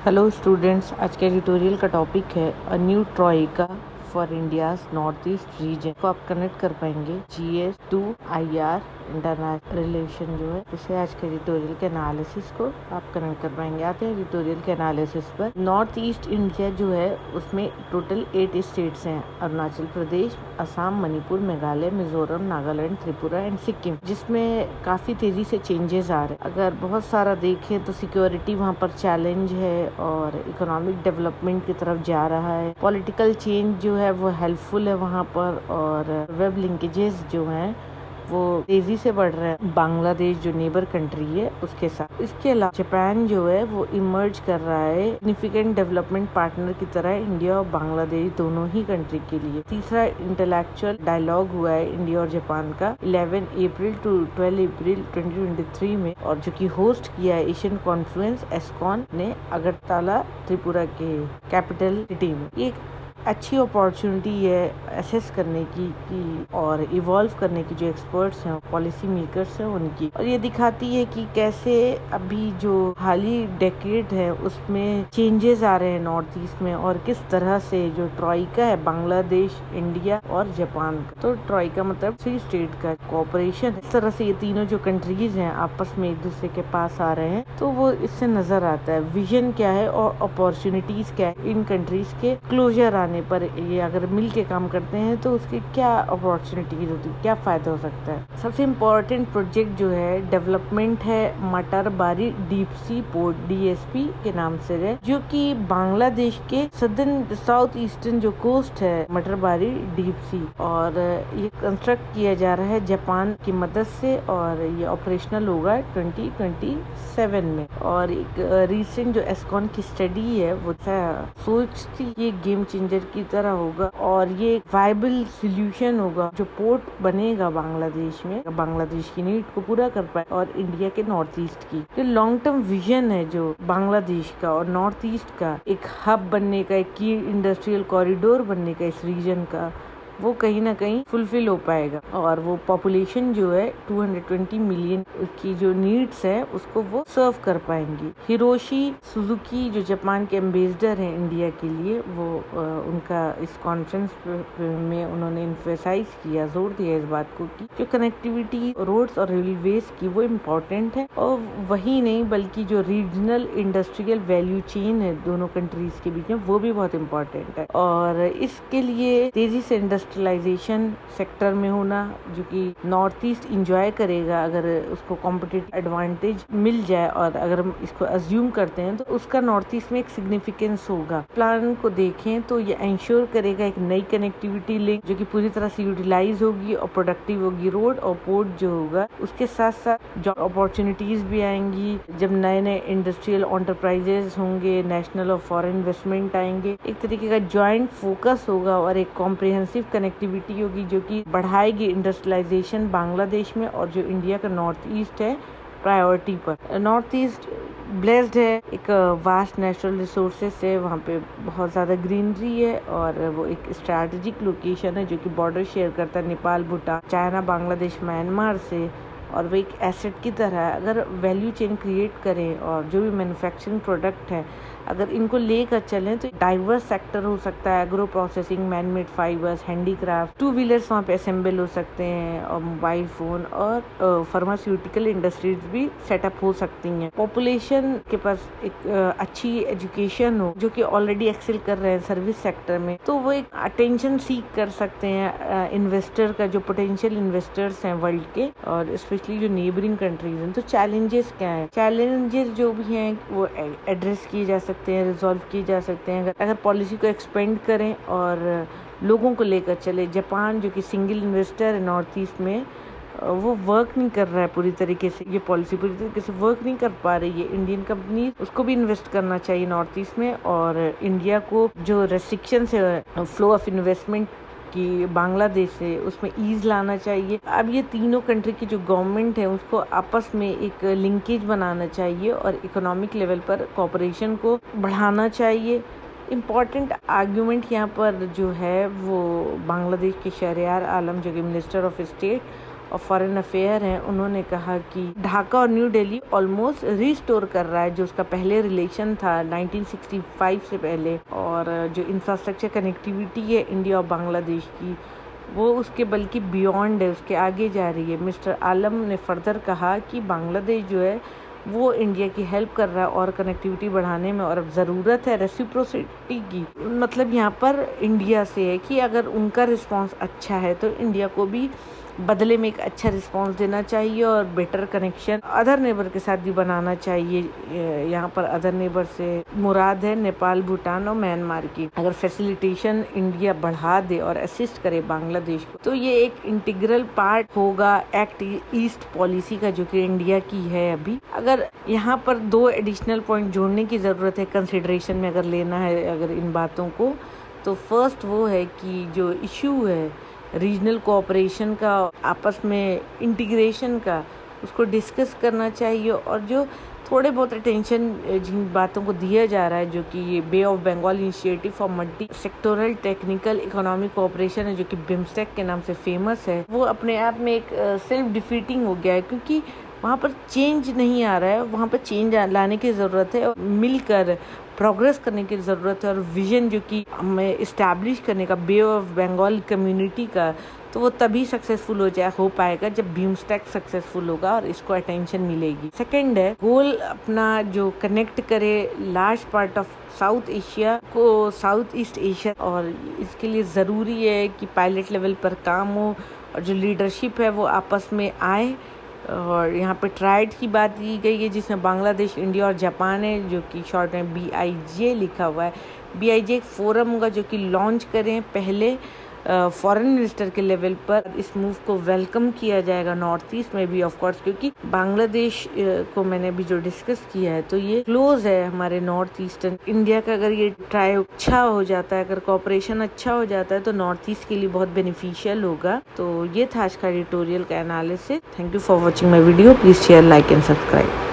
Hello students, आज के tutorial का टॉपिक है a new troika for India's north east region को आप कनेक्ट कर पाएंगे GS two IR international relation जो है उसे आज के ट्यूटोरियल के एनालिसिस को आप कनेक्ट कर पाएंगे। आते हैं ट्यूटोरियल के एनालिसिस पर। नॉर्थ ईस्ट इंडिया जो है उसमें टोटल 8 स्टेट्स हैं, अरुणाचल प्रदेश, असम, मणिपुर, मेघालय, मिजोरम, नागालैंड, त्रिपुरा एंड सिक्किम, जिसमें काफी तेजी से चेंजेस आ रहे हैं। अगर बहुत सारा देखें तो सिक्योरिटी वहाँ पर चैलेंज है और इकोनॉमिक डेवलपमेंट की तरफ जा रहा है। पॉलिटिकल चेंज जो है वो हेल्पफुल है वहाँ पर, और वेब लिंकेजेस जो हैं वो तेजी से बढ़ रहे हैं बांग्लादेश जो नेबर कंट्री है उसके साथ। इसके अलावा जापान जो है वो इमर्ज कर रहा है सिग्निफिकेंट डेवलपमेंट पार्टनर की तरह इंडिया और बांग्लादेश दोनों ही कंट्री के लिए। तीसरा इंटेलेक्चुअल डायलॉग हुआ है इंडिया और जापान का 11 अप्रैल टू 12 अप्रैल 2023 में, और जो कि होस्ट किया है एशियन कॉन्फ्रेंस एस्कॉन ने अगरतला त्रिपुरा के कैपिटल सिटी में। ये अच्छी अपॉर्चुनिटी है असेस करने की और इवॉल्व करने की जो एक्सपर्ट्स हैं, पॉलिसी मेकर्स हैं उनकी, और ये दिखाती है कि कैसे अभी जो हाली डेकेड है उसमें चेंजेस आ रहे हैं नॉर्थ ईस्ट में, और किस तरह से जो ट्रोइका है बांग्लादेश, इंडिया और जापान का, तो ट्रोइका मतलब 3 स्टेट का कोऑपरेशन, इस तरह से ये तीनों जो कंट्रीज हैं आपस में एक दूसरे के पास आ रहे हैं, तो वो इससे नजर आता है विजन क्या है और अपॉर्चुनिटीज क्या है इन कंट्रीज के क्लोजर आने पर। ये अगर मिल के काम करते हैं तो उसके क्या अपॉर्चुनिटीज होती है, क्या फायदा हो सकता है। सबसे इम्पोर्टेंट प्रोजेक्ट जो है डेवलपमेंट है Matarbari deep sea port DSP के नाम से है, जो कि बांग्लादेश के सदर्न साउथ ईस्टर्न जो कोस्ट है मटरबारी डीप सी, और ये कंस्ट्रक्ट किया जा रहा है जापान की मदद से, और ये ऑपरेशनल होगा 2027 में। और एक रिसेंट जो एस्कॉन की स्टडी है वो सोचती ये गेम चेंजर की तरह होगा, और ये वायबल सोल्यूशन होगा जो पोर्ट बनेगा बांग्लादेश में, बांग्लादेश की नीड को पूरा कर पाए और इंडिया के नॉर्थ ईस्ट की। जो लॉन्ग टर्म विजन है जो बांग्लादेश का और नॉर्थ ईस्ट का एक हब बनने का, एक की इंडस्ट्रियल कॉरिडोर बनने का इस रीजन का, वो कहीं ना कहीं फुलफिल हो पाएगा, और वो पॉपुलेशन जो है 220 मिलियन की जो नीड्स है उसको वो सर्व कर पाएंगी। हिरोशी सुजुकी जो जापान के एम्बेसडर हैं इंडिया के लिए, वो उनका इस कॉन्फ्रेंस में उन्होंने इन्फेसाइज किया, जोर दिया इस बात को कि जो कनेक्टिविटी रोड्स और रेलवेज की वो इम्पोर्टेंट है, और वही नहीं बल्कि जो रीजनल इंडस्ट्रियल वैल्यू चेन है दोनों कंट्रीज के बीच में वो भी बहुत इम्पोर्टेंट है। और इसके लिए तेजी से इंडस्ट्रियलाइजेशन सेक्टर में होना, जो कि नॉर्थ ईस्ट इंजॉय करेगा अगर उसको कॉम्पिटिटिव एडवांटेज मिल जाए, और अगर हम इसको अज्यूम करते हैं तो उसका नॉर्थ ईस्ट में एक सिग्निफिकेंस होगा। प्लान को देखें तो ये इंश्योर करेगा एक नई कनेक्टिविटी लिंक जो कि पूरी तरह से यूटिलाइज होगी और प्रोडक्टिव होगी। रोड और पोर्ट जो होगा उसके साथ साथ जॉब अपॉर्चुनिटीज भी आएंगी, जब नए नए इंडस्ट्रियल एंटरप्राइजेस होंगे, नेशनल और फॉरेन इन्वेस्टमेंट आएंगे, एक तरीके का ज्वाइंट फोकस होगा और एक कॉम्प्रिहेंसिव कनेक्टिविटी होगी जो कि बढ़ाएगी इंडस्ट्रियलाइजेशन बांग्लादेश में, और जो इंडिया का नॉर्थ ईस्ट है प्रायोरिटी पर। नॉर्थ ईस्ट ब्लेस्ड है एक वास्ट नेचुरल रिसोर्सेज से, वहाँ पे बहुत ज़्यादा ग्रीनरी है, और वो एक स्ट्रैटेजिक लोकेशन है जो कि बॉर्डर शेयर करता है नेपाल, भूटान, चाइना, बांग्लादेश, म्यांमार से, और वो एक एसेट की तरह है। अगर वैल्यू चेन क्रिएट करें और जो भी मैन्युफैक्चरिंग प्रोडक्ट है अगर इनको लेकर चलें तो डाइवर्स सेक्टर हो सकता है, agro processing, manmade fibres, handicraft, 2 wheelers वहाँ पे असेंबल हो सकते हैं, और मोबाइल फोन और फार्मास्यूटिकल इंडस्ट्रीज भी सेटअप हो सकती हैं। पॉपुलेशन के पास एक अच्छी एजुकेशन हो जो कि ऑलरेडी एक्सेल कर रहे हैं सर्विस सेक्टर में, तो वो एक अटेंशन सीख कर सकते हैं इन्वेस्टर का, जो पोटेंशियल इन्वेस्टर्स हैं वर्ल्ड के, और स्पेशली जो नेबरिंग कंट्रीज हैं। तो चैलेंजेस क्या है? चैलेंजेस जो भी हैं वो एड्रेस किए जा सकते हैं, रिजॉल्व किए जा सकते हैं अगर पॉलिसी को एक्सपेंड करें और लोगों को लेकर चले। जापान जो कि सिंगल इन्वेस्टर है नॉर्थ ईस्ट में, वो वर्क नहीं कर रहा है पूरी तरीके से, ये पॉलिसी पूरी तरीके से वर्क नहीं कर पा रही है। इंडियन कंपनी उसको भी इन्वेस्ट करना चाहिए नॉर्थ ईस्ट में, और इंडिया को जो रेस्ट्रिक्शंस है फ्लो ऑफ इन्वेस्टमेंट कि बांग्लादेश से, उसमें ईज लाना चाहिए। अब ये तीनों कंट्री की जो गवर्नमेंट है उसको आपस में एक लिंकेज बनाना चाहिए और इकोनॉमिक लेवल पर कोऑपरेशन को बढ़ाना चाहिए। इम्पॉर्टेंट आर्ग्यूमेंट यहाँ पर जो है वो बांग्लादेश के शहरयार आलम जो कि मिनिस्टर ऑफ स्टेट और फॉरेन अफेयर हैं, उन्होंने कहा कि ढाका और न्यू दिल्ली ऑलमोस्ट रिस्टोर कर रहा है जो उसका पहले रिलेशन था 1965 से पहले, और जो इंफ्रास्ट्रक्चर कनेक्टिविटी है इंडिया और बांग्लादेश की वो उसके बल्कि बियॉन्ड है, उसके आगे जा रही है। मिस्टर आलम ने फर्दर कहा कि बांग्लादेश जो है वो इंडिया की हेल्प कर रहा है और कनेक्टिविटी बढ़ाने में, और अब ज़रूरत है रेसिप्रोसिटी की। मतलब यहाँ पर इंडिया से है कि अगर उनका रिस्पांस अच्छा है तो इंडिया को भी बदले में एक अच्छा रिस्पांस देना चाहिए और बेटर कनेक्शन अदर नेबर के साथ भी बनाना चाहिए। यहाँ पर अदर नेबर से मुराद है नेपाल, भूटान और म्यांमार की। अगर फैसिलिटेशन इंडिया बढ़ा दे और असिस्ट करे बांग्लादेश को तो ये एक इंटीग्रल पार्ट होगा एक्ट ईस्ट पॉलिसी का जो कि इंडिया की है अभी। अगर यहाँ पर 2 एडिशनल पॉइंट जोड़ने की ज़रूरत है कंसिडरेशन में अगर लेना है अगर इन बातों को, तो फर्स्ट वो है कि जो इशू है रीजनल कोऑपरेशन का, आपस में इंटीग्रेशन का, उसको डिस्कस करना चाहिए। और जो थोड़े बहुत अटेंशन जिन बातों को दिया जा रहा है जो कि ये Bay of Bengal initiative for multi sectoral technical economic cooperation है जो कि बिम्स्टेक के नाम से फेमस है, वो अपने आप में एक सेल्फ डिफीटिंग हो गया है क्योंकि वहाँ पर चेंज नहीं आ रहा है। वहाँ पर चेंज लाने की ज़रूरत है और मिलकर प्रोग्रेस करने की ज़रूरत है। और विजन जो कि हमें इस्टेब्लिश करने का बे ऑफ बंगाल कम्युनिटी का, तो वो तभी सक्सेसफुल हो पाएगा जब बिम्स्टेक सक्सेसफुल होगा और इसको अटेंशन मिलेगी। सेकंड है गोल अपना जो कनेक्ट करे large part of south Asia को साउथ ईस्ट एशिया, और इसके लिए ज़रूरी है कि पायलट लेवल पर काम हो और जो लीडरशिप है वो आपस में आए। और यहाँ पे ट्राइड की बात की गई है जिसमें बांग्लादेश, इंडिया और जापान है जो कि शॉर्ट में BIJ लिखा हुआ है। BIJ एक फोरम होगा जो कि लॉन्च करें पहले फॉरेन मिनिस्टर के लेवल पर। इस मूव को वेलकम किया जाएगा नॉर्थ ईस्ट में भी ऑफ कोर्स, क्योंकि बांग्लादेश को मैंने अभी जो डिस्कस किया है तो ये क्लोज है हमारे नॉर्थ ईस्टर्न इंडिया का। अगर ये ट्राई अच्छा हो जाता है, अगर कोऑपरेशन अच्छा हो जाता है तो नॉर्थ ईस्ट के लिए बहुत बेनिफिशियल होगा। तो ये था आज का एडिटोरियल का analysis. Thank you for watching my video. Please share, like and subscribe.